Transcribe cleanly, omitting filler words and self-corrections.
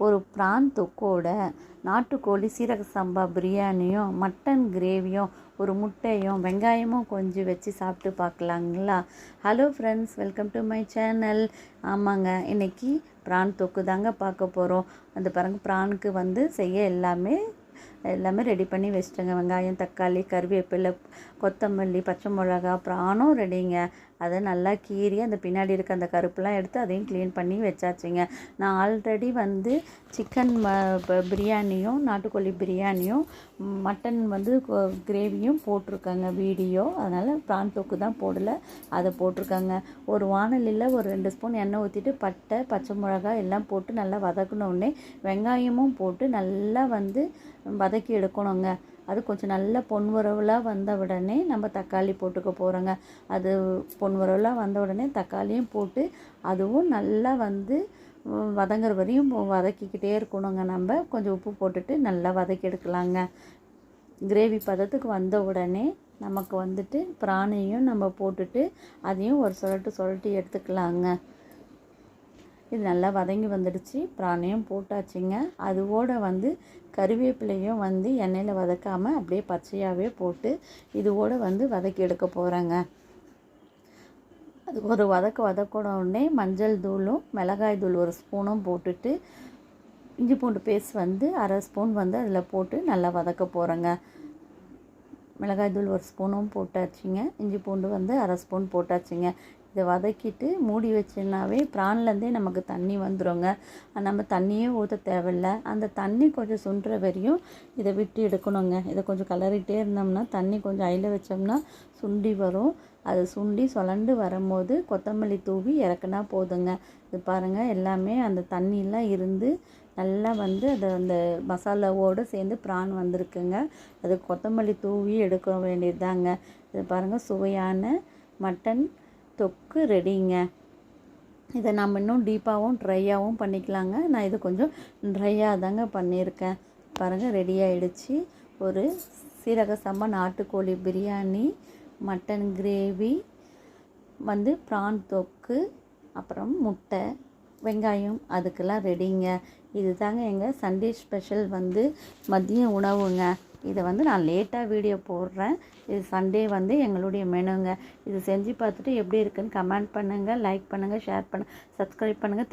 ஒரு ப்ரான் தொக்கோட நாட்டுக்கோழி சீரக சம்பா பிரியாணியும் மட்டன் கிரேவியும் ஒரு முட்டையும் வெங்காயமும் கொஞ்சம் வச்சு சாப்பிட்டு பார்க்கலாங்களா? Hello friends, welcome to my channel. ஆமாங்க, இன்றைக்கி ப்ரான் தொக்கு தாங்க பார்க்க போகிறோம். அந்த பாருங்க, ப்ரானுக்கு செய்ய எல்லாமே ரெடி பண்ணி வச்சுட்டேங்க. வெங்காயம், தக்காளி, கருவேப்பிலை, கொத்தமல்லி, பச்சை மிளகா, ப்ரானும் ரெடிங்க. அதை நல்லா கீறி அந்த பின்னாடி இருக்க அந்த கருப்பெலாம் எடுத்து அதையும் க்ளீன் பண்ணி வச்சாச்சுங்க. நான் ஆல்ரெடி சிக்கன் பிரியாணியும் நாட்டுக்கோழி பிரியாணியும் மட்டன் கிரேவியும் போட்டிருக்காங்க வீடியோ. அதனால் ப்ரான் தொக்கு தான் போடலை, அதை போட்டிருக்காங்க. ஒரு வாணலியில் ஒரு 2 ஸ்பூன் எண்ணெய் ஊற்றிட்டு பட்டை, பச்சை மிளகாய் எல்லாம் போட்டு நல்லா வதக்கினோடனே வெங்காயமும் போட்டு நல்லா வதக்கி எடுக்கணுங்க. அது கொஞ்சம் நல்லா பொன்வரவலாக வந்த உடனே நம்ம தக்காளி போட்டுக்க போகிறோங்க. அது பொன்வரவலாக வந்த உடனே தக்காளியும் போட்டு அதுவும் நல்லா வதங்குற வரையும் வதக்கிக்கிட்டே இருக்கணுங்க. நம்ம கொஞ்சம் உப்பு போட்டுட்டு நல்லா வதக்கி எடுக்கலாங்க. கிரேவி பதத்துக்கு வந்த உடனே நமக்கு பிராணையும் நம்ம போட்டுட்டு அதையும் ஒரு சுழட்டி எடுத்துக்கலாங்க. இது நல்லா வதங்கி வந்துடுச்சு. பிராணையும் போட்டாச்சுங்க. அதுவோட கருவேப்பிலையும் எண்ணெயில் வதக்காமல் அப்படியே பச்சையாகவே போட்டு இதுவோட வதக்கி எடுக்க போகிறேங்க. அது ஒரு வதக்கின உடனே மஞ்சள் தூளும் மிளகாய் தூள் 1 ஸ்பூனும் போட்டுட்டு இஞ்சி பூண்டு பேஸ்ட் 1/2 ஸ்பூன் அதில் போட்டு நல்லா வதக்க போகிறேங்க. மிளகாய் தூள் 1 ஸ்பூனும் போட்டாச்சுங்க. இஞ்சி பூண்டு 1/2 ஸ்பூன் போட்டாச்சுங்க. இதை வதக்கிட்டு மூடி வச்சுனாவே ப்ரான்லேருந்தே நமக்கு தண்ணி வந்துடுங்க. நம்ம தண்ணியே ஊற்ற தேவையில்லை. அந்த தண்ணி கொஞ்சம் சுண்டுற வரையும் இதை விட்டு எடுக்கணுங்க. இதை கொஞ்சம் கலரிகிட்டே இருந்தோம்னா தண்ணி கொஞ்சம் ஐயில் வச்சோம்னா சுண்டி வரும். அது சுண்டி சொலண்டு வரும்போது கொத்தமல்லி தூவி இறக்குனா போதுங்க. இது பாருங்கள், எல்லாமே அந்த தண்ணியெலாம் இருந்து நல்லா அது அந்த மசாலாவோடு சேர்ந்து ப்ரான் வந்திருக்குங்க. அது கொத்தமல்லி தூவி எடுக்க வேண்டியது தாங்க. இது பாருங்கள், சுவையான மட்டன் தொக்கு ரெடிங்க. இதை நம்ம இன்னும் டீப்பாகவும் ட்ரையாகவும் பண்ணிக்கலாங்க. நான் இது கொஞ்சம் ட்ரையாக தாங்க பண்ணியிருக்கேன். பாருங்கள், ரெடி ஆகிடுச்சு. ஒரு சீரக சம்பா நாட்டுக்கோழி பிரியாணி, மட்டன் கிரேவி, ப்ரான் தொக்கு, அப்புறம் முட்டை, வெங்காயம் அதுக்கெல்லாம் ரெடிங்க. இது தாங்க எங்கள் சண்டே ஸ்பெஷல் மதிய உணவுங்க. இதை நான் லேட்டாக வீடியோ போடுறேன். இது சண்டே எங்களுடைய மெனுங்க. இது செஞ்சு பார்த்துட்டு எப்படி இருக்குன்னு கமெண்ட் பண்ணுங்கள், லைக் பண்ணுங்கள், ஷேர் பண்ணுங்கள், சப்ஸ்கிரைப் பண்ணுங்கள்.